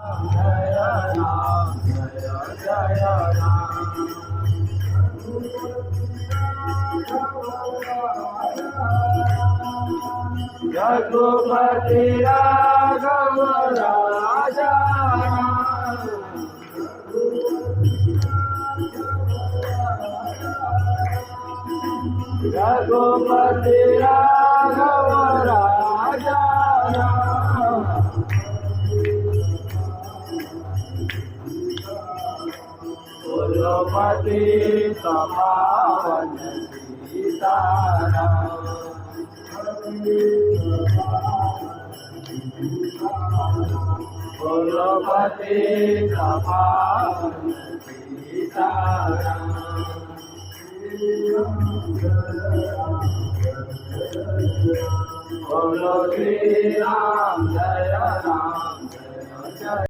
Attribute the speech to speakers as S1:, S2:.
S1: जय राम जय राम रघुपति राघव राजा रघुपति राघव राजा कुलपति समावन सीताराम कुलपति समावन सीताराम बोलो श्री राम जय राम जय जय